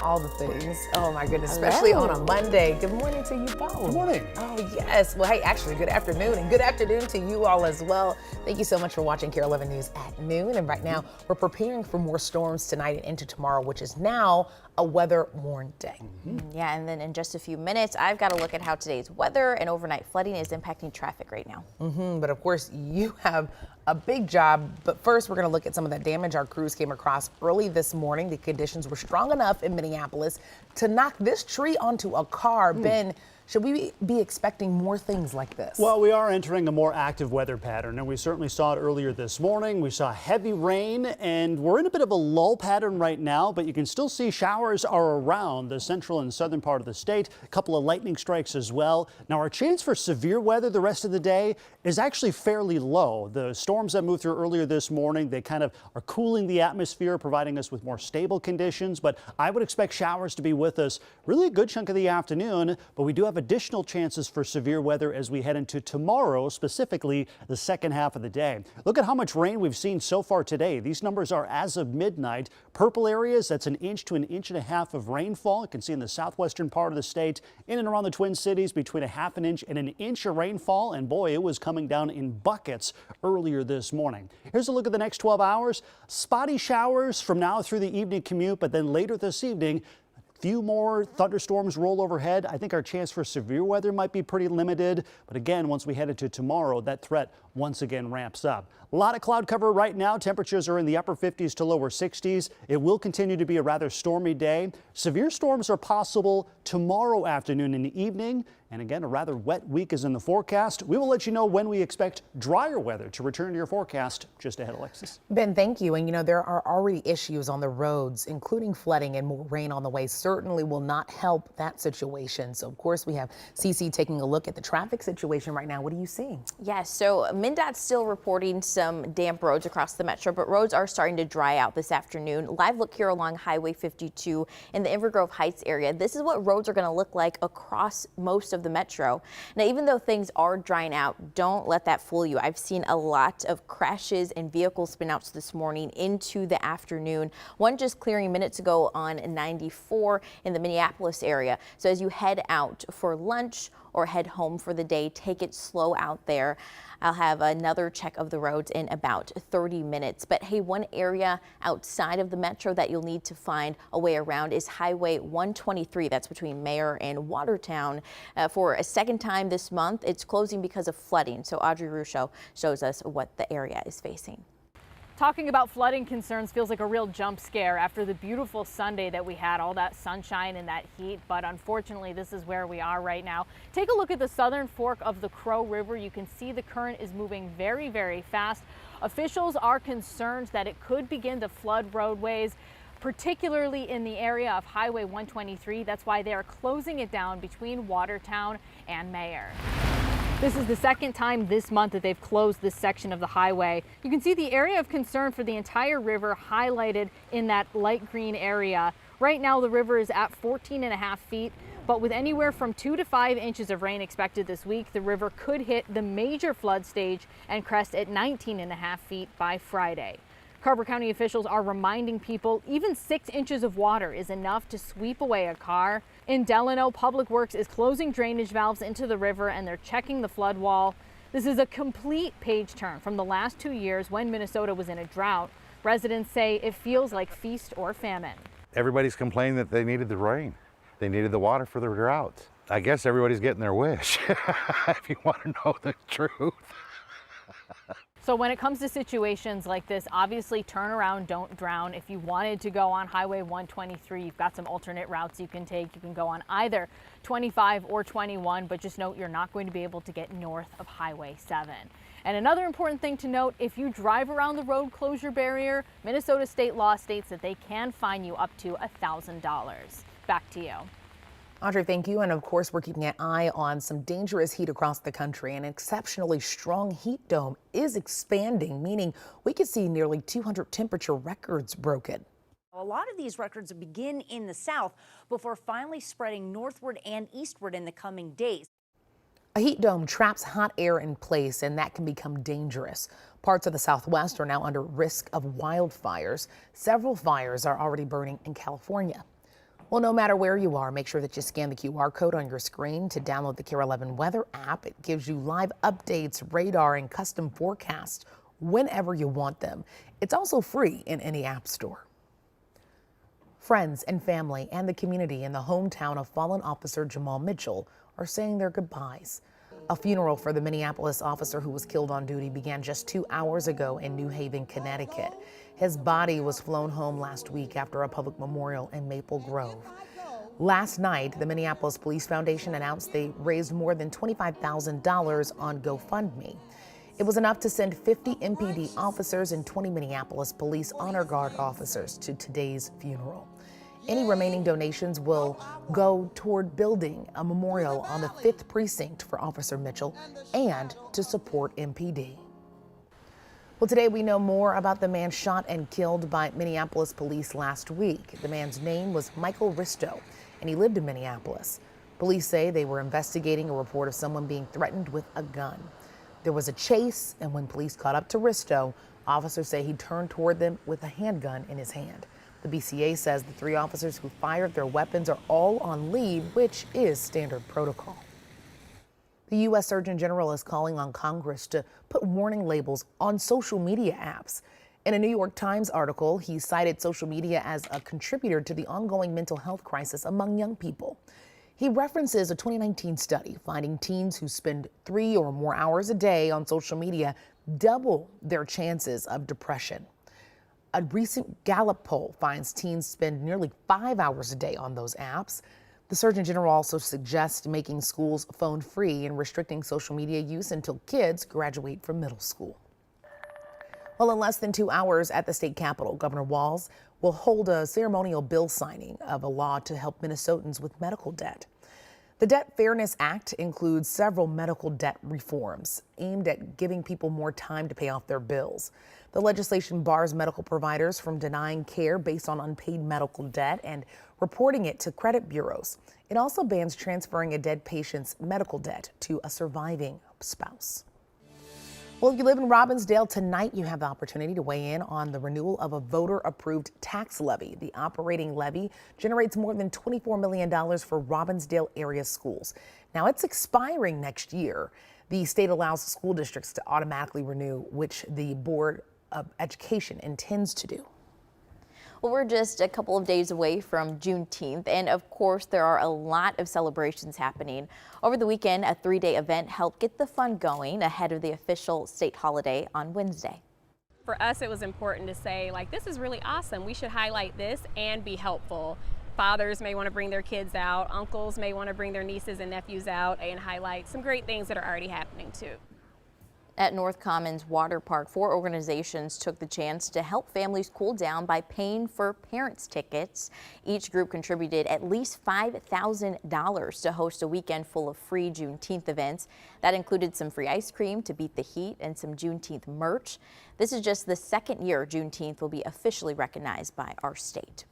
All the things. Oh my goodness, especially on a Monday. Good morning to you both. Good morning. Oh yes. Well, hey, actually, good afternoon, and good afternoon to you all as well. Thank you so much for watching KARE 11 News at noon. And right now, we're preparing for more storms tonight and into tomorrow, which is now a weather-worn day. Yeah, and then in just a few minutes, I've got to look at how today's weather and overnight flooding is impacting traffic right now. But of course, you have a big job. But first, we're going to look at some of the damage our crews came across early this morning. The conditions were strong enough in Minneapolis to knock this tree onto a car. Ben, should we be expecting more things like this? Well, we are entering a more active weather pattern, and we certainly saw it earlier this morning. We saw heavy rain, and we're in a bit of a lull pattern right now, but you can still see showers are around the central and southern part of the state. A couple of lightning strikes as well. Now, our chance for severe weather the rest of the day is actually fairly low. The storms that moved through earlier this morning, they kind of are cooling the atmosphere, providing us with more stable conditions, but I would expect showers to be with us really a good chunk of the afternoon, but we do have additional chances for severe weather as we head into tomorrow, specifically the second half of the day. Look at how much rain we've seen so far today. These numbers are as of midnight. Purple areas, that's 1 inch to 1.5 inches of rainfall. You can see in the southwestern part of the state, in and around the Twin Cities, between 1/2 inch and 1 inch of rainfall. And boy, it was coming down in buckets earlier this morning. Here's a look at the next 12 hours. Spotty showers from now through the evening commute, but then later this evening, few more thunderstorms roll overhead. I think our chance for severe weather might be pretty limited. But again, once we head into tomorrow, that threat once again ramps up. A lot of cloud cover right now. Temperatures are in the upper 50s to lower 60s. It will continue to be a rather stormy day. Severe storms are possible tomorrow afternoon and evening. And again, a rather wet week is in the forecast. We will let you know when we expect drier weather to return to your forecast just ahead, Alexis. Ben, thank you. And you know, there are already issues on the roads, including flooding, and more rain on the way certainly will not help that situation. So of course, we have CC taking a look at the traffic situation right now. What are you seeing? Yes, so MnDOT's still reporting some damp roads across the metro, but roads are starting to dry out this afternoon. Live look here along Highway 52 in the Inver Grove Heights area. This is what roads are going to look like across most of the metro. Now, even though things are drying out, don't let that fool you. I've seen a lot of crashes and vehicle spinouts this morning into the afternoon. One just clearing minutes ago on 94 in the Minneapolis area. So as you head out for lunch or head home for the day, take it slow out there. I'll have another check of the roads in about 30 minutes. But hey, one area outside of the metro that you'll need to find a way around is Highway 123. That's between Mayer and Watertown. For a second time this month, it's closing because of flooding. So Audrey Russo shows us what the area is facing. Talking about flooding concerns feels like a real jump scare after the beautiful Sunday that we had, all that sunshine and that heat. But unfortunately, this is where we are right now. Take a look at the southern fork of the Crow River. You can see the current is moving very, very fast. Officials are concerned that it could begin to flood roadways, particularly in the area of Highway 123. That's why they are closing it down between Watertown and Mayer. This is the second time this month that they've closed this section of the highway. You can see the area of concern for the entire river highlighted in that light green area. Right now, the river is at 14.5 feet, but with anywhere from 2 to 5 inches of rain expected this week, the river could hit the major flood stage and crest at 19.5 feet by Friday. Carver County officials are reminding people even 6 inches of water is enough to sweep away a car. In Delano, Public Works is closing drainage valves into the river and they're checking the flood wall. This is a complete page turn from the last 2 years when Minnesota was in a drought. Residents say it feels like feast or famine. Everybody's complaining that they needed the rain. They needed the water for their drought. I guess everybody's getting their wish, if you want to know the truth. So when it comes to situations like this, obviously turn around, don't drown. If you wanted to go on Highway 123, you've got some alternate routes you can take. You can go on either 25 or 21, but just note you're not going to be able to get north of Highway 7. And another important thing to note, if you drive around the road closure barrier, Minnesota state law states that they can fine you up to $1,000. Back to you. Audrey, thank you. And of course, we're keeping an eye on some dangerous heat across the country. An exceptionally strong heat dome is expanding, meaning we could see nearly 200 temperature records broken. A lot of these records begin in the south before finally spreading northward and eastward in the coming days. A heat dome traps hot air in place, and that can become dangerous. Parts of the Southwest are now under risk of wildfires. Several fires are already burning in California. Well, no matter where you are, make sure that you scan the QR code on your screen to download the KARE 11 weather app. It gives you live updates, radar, and custom forecasts whenever you want them. It's also free in any app store. Friends and family and the community in the hometown of fallen officer Jamal Mitchell are saying their goodbyes. A funeral for the Minneapolis officer who was killed on duty began just 2 hours ago in New Haven, Connecticut. His body was flown home last week after a public memorial in Maple Grove. Last night, the Minneapolis Police Foundation announced they raised more than $25,000 on GoFundMe. It was enough to send 50 MPD officers and 20 Minneapolis Police Honor Guard officers to today's funeral. Any remaining donations will go toward building a memorial on the 5th precinct for Officer Mitchell and to support MPD. Well, today we know more about the man shot and killed by Minneapolis police last week. The man's name was Michael Risto, and he lived in Minneapolis. Police say they were investigating a report of someone being threatened with a gun. There was a chase, and when police caught up to Risto, officers say he turned toward them with a handgun in his hand. The BCA says the 3 officers who fired their weapons are all on leave, which is standard protocol. The U.S. Surgeon General is calling on Congress to put warning labels on social media apps. In a New York Times article, he cited social media as a contributor to the ongoing mental health crisis among young people. He references a 2019 study finding teens who spend 3 or more hours a day on social media double their chances of depression. A recent Gallup poll finds teens spend nearly 5 hours a day on those apps. The Surgeon General also suggests making schools phone-free and restricting social media use until kids graduate from middle school. Well, in less than 2 hours at the state capitol, Governor Walz will hold a ceremonial bill signing of a law to help Minnesotans with medical debt. The Debt Fairness Act includes several medical debt reforms aimed at giving people more time to pay off their bills. The legislation bars medical providers from denying care based on unpaid medical debt and reporting it to credit bureaus. It also bans transferring a dead patient's medical debt to a surviving spouse. Well, if you live in Robbinsdale, tonight you have the opportunity to weigh in on the renewal of a voter-approved tax levy. The operating levy generates more than $24 million for Robbinsdale area schools. Now, it's expiring next year. The state allows school districts to automatically renew, which the Board of Education intends to do. Well, we're just a couple of days away from Juneteenth, and of course there are a lot of celebrations happening. Over the weekend, a 3-day event helped get the fun going ahead of the official state holiday on Wednesday. For us, it was important to say, like, this is really awesome. We should highlight this and be helpful. Fathers may want to bring their kids out. Uncles may want to bring their nieces and nephews out and highlight some great things that are already happening too. At North Commons Water Park, 4 organizations took the chance to help families cool down by paying for parents' tickets. Each group contributed at least $5,000 to host a weekend full of free Juneteenth events. That included some free ice cream to beat the heat and some Juneteenth merch. This is just the second year Juneteenth will be officially recognized by our state.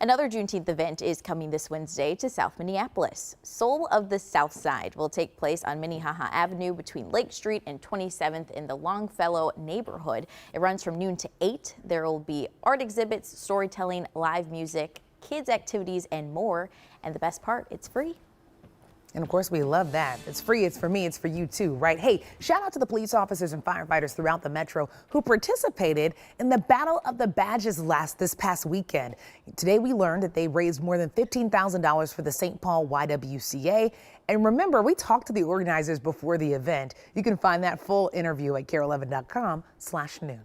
Another Juneteenth event is coming this Wednesday to South Minneapolis. Soul of the South Side will take place on Minnehaha Avenue between Lake Street and 27th in the Longfellow neighborhood. It runs from noon to 8. There will be art exhibits, storytelling, live music, kids activities, and more. And the best part, it's free. And of course, we love that. It's free, it's for me, it's for you too, right? Hey, shout out to the police officers and firefighters throughout the metro who participated in the Battle of the Badges this past weekend. Today we learned that they raised more than $15,000 for the St. Paul YWCA. And remember, we talked to the organizers before the event. You can find that full interview at KARE11.com/noon.